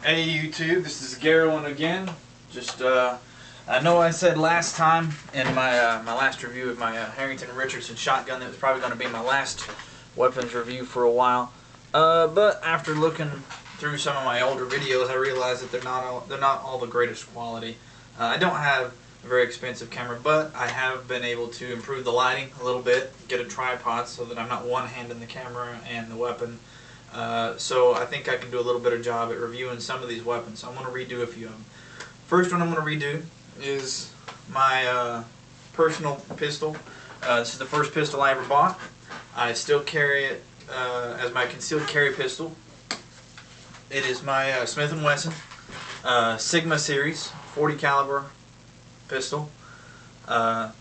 Hey YouTube, this is Garrowin again. Just I know I said last time in my last review of my Harrington Richardson shotgun that it was probably going to be my last weapons review for a while. But after looking through some of my older videos, I realized that they're not all the greatest quality. I don't have a very expensive camera, but I have been able to improve the lighting a little bit, get a tripod so that I'm not one-handing the camera and the weapon. So I think I can do a little better job at reviewing some of these weapons. So I'm going to redo a few of them. First one I'm going to redo is my personal pistol. This is the first pistol I ever bought. I still carry it as my concealed carry pistol. It is my Smith Wesson Sigma series 40 caliber pistol. Now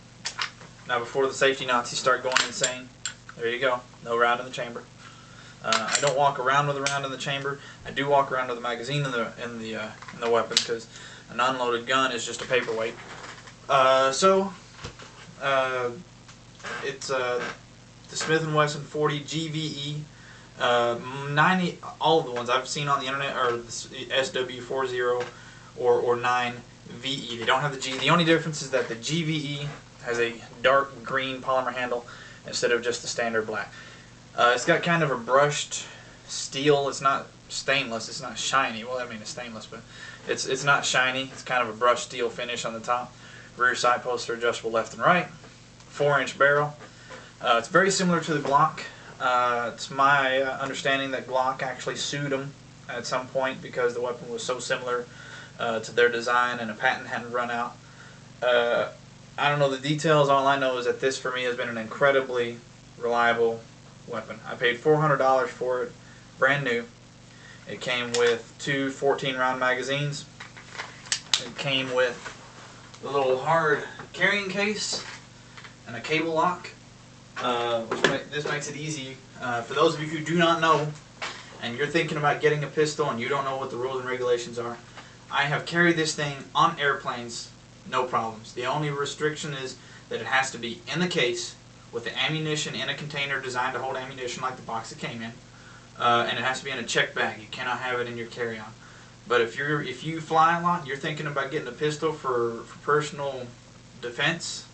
before the safety Nazis start going insane, there you go, no round in the chamber. I don't walk around with a round in the chamber. I do walk around with a magazine in the weapon because an unloaded gun is just a paperweight. It's the Smith Wesson 40 GVE. 90, all of the ones I've seen on the internet are the SW40 or 9 VE. They don't have the G. The only difference is that the GVE has a dark green polymer handle instead of just the standard black. It's got kind of a brushed steel. It's not stainless. It's not shiny. Well, I mean it's stainless, but it's not shiny. It's kind of a brushed steel finish on the top. Rear sight posts are adjustable left and right. 4-inch barrel. It's very similar to the Glock. It's my understanding that Glock actually sued them at some point because the weapon was so similar to their design and a patent hadn't run out. I don't know the details. All I know is that this for me has been an incredibly reliable weapon. I paid $400 for it, brand new. It came with two 14-round magazines. It came with a little hard carrying case and a cable lock. This makes it easy for those of you who do not know and you're thinking about getting a pistol and you don't know what the rules and regulations are. I have carried this thing on airplanes, no problems. The only restriction is that it has to be in the case with the ammunition in a container designed to hold ammunition like the box it came in, and it has to be in a checked bag. You cannot have it in your carry-on. But if you fly a lot, you're thinking about getting a pistol for personal defense.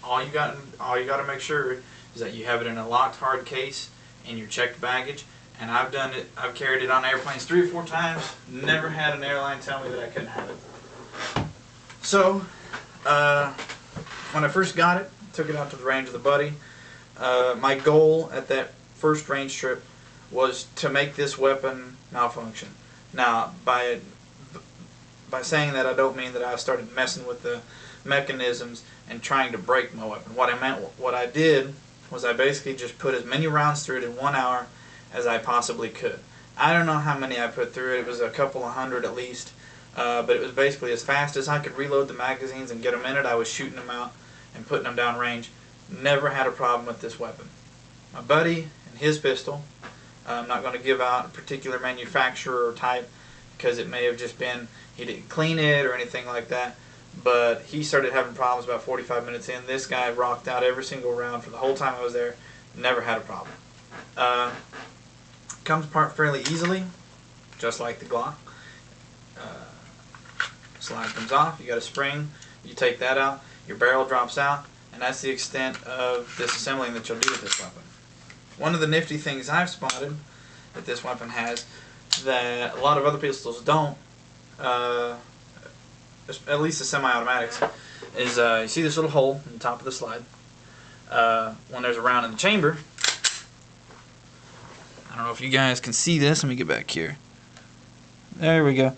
All you got to make sure is that you have it in a locked hard case in your checked baggage. And I've done it. I've carried it on airplanes 3 or 4 times. Never had an airline tell me that I couldn't have it. So when I first got it, took it out to the range with a buddy. My goal at that first range trip was to make this weapon malfunction. Now, by saying that, I don't mean that I started messing with the mechanisms and trying to break my weapon. What I did was I basically just put as many rounds through it in 1 hour as I possibly could. I don't know how many I put through it. It was a couple of hundred at least. But it was basically as fast as I could reload the magazines and get them in it. I was shooting them out and putting them down range. Never had a problem with this weapon. My buddy and his pistol, I'm not going to give out a particular manufacturer or type because it may have just been he didn't clean it or anything like that, but he started having problems about 45 minutes in. This guy rocked out every single round for the whole time I was there. Never had a problem. Comes apart fairly easily, just like the Glock. Slide comes off, you got a spring, you take that out, your barrel drops out, and that's the extent of disassembling that you'll do with this weapon. One of the nifty things I've spotted that this weapon has that a lot of other pistols don't, at least the semi-automatics, is you see this little hole in the top of the slide. When there's a round in the chamber, I don't know if you guys can see this. Let me get back here. There we go.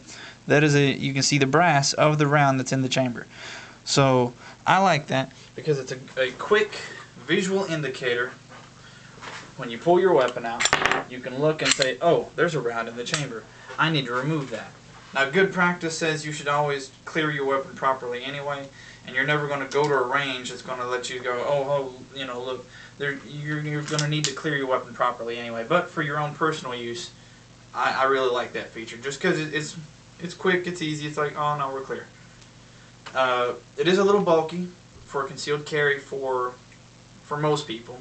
That is you can see the brass of the round that's in the chamber. So I like that because it's a quick visual indicator. When you pull your weapon out, you can look and say, oh, there's a round in the chamber. I need to remove that. Now, good practice says you should always clear your weapon properly anyway, and you're never going to go to a range that's going to let you go, oh, you know, look, you're going to need to clear your weapon properly anyway. But for your own personal use, I really like that feature just because it's quick, it's easy, it's like, oh, no, we're clear. It is a little bulky for a concealed carry for most people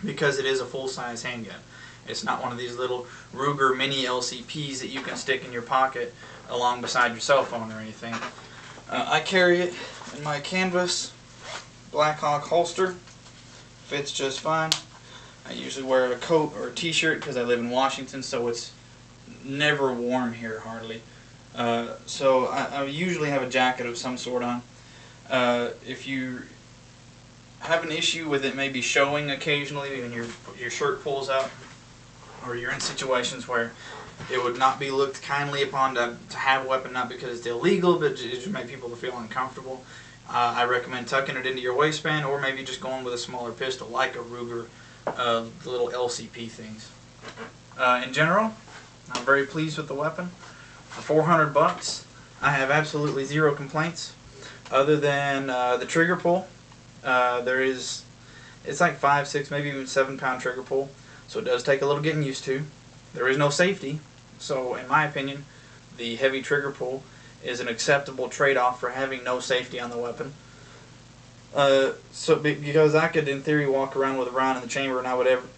because it is a full-size handgun. It's not one of these little Ruger mini LCPs that you can stick in your pocket along beside your cell phone or anything. I carry it in my canvas Blackhawk holster. Fits just fine. I usually wear a coat or a t-shirt because I live in Washington, so it's never warm here hardly. So I usually have a jacket of some sort on. If you have an issue with it maybe showing occasionally when your shirt pulls out, or you're in situations where it would not be looked kindly upon to have a weapon, not because it's illegal, but it just make people feel uncomfortable, I recommend tucking it into your waistband, or maybe just going with a smaller pistol like a Ruger, the little LCP things. In general, I'm very pleased with the weapon. For $400, I have absolutely zero complaints, other than the trigger pull. It's like 5, 6, maybe even 7 pound trigger pull, so it does take a little getting used to. There is no safety, so in my opinion, the heavy trigger pull is an acceptable trade-off for having no safety on the weapon. Because I could, in theory, walk around with a round in the chamber, and I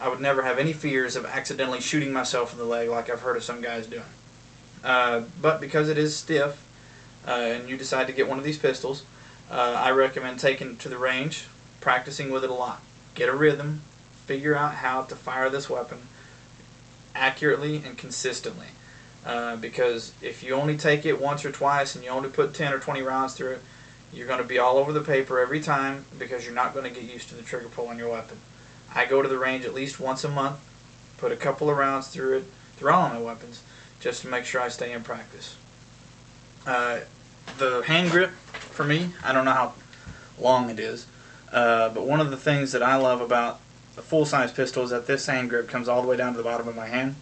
would never have any fears of accidentally shooting myself in the leg like I've heard of some guys doing. But because it is stiff, and you decide to get one of these pistols, I recommend taking it to the range, practicing with it a lot. Get a rhythm, figure out how to fire this weapon accurately and consistently. Because if you only take it once or twice and you only put 10 or 20 rounds through it, you're going to be all over the paper every time because you're not going to get used to the trigger pull on your weapon. I go to the range at least once a month, put a couple of rounds through it, through all of my weapons, just to make sure I stay in practice. The hand grip, for me, I don't know how long it is, but one of the things that I love about the full-size pistol is that this hand grip comes all the way down to the bottom of my hand.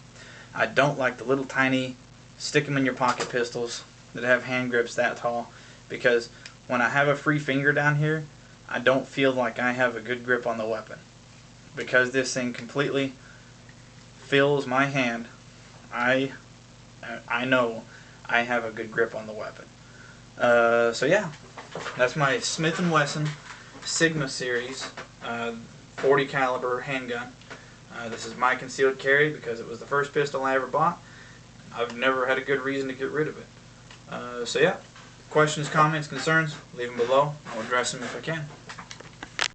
I don't like the little tiny stick-them-in-your-pocket pistols that have hand grips that tall, because when I have a free finger down here, I don't feel like I have a good grip on the weapon. Because this thing completely fills my hand, I know I have a good grip on the weapon. So yeah, that's my Smith Wesson Sigma series 40 caliber handgun. This is my concealed carry because it was the first pistol I ever bought. I've never had a good reason to get rid of it. So yeah, questions, comments, concerns, leave them below. I'll address them if I can.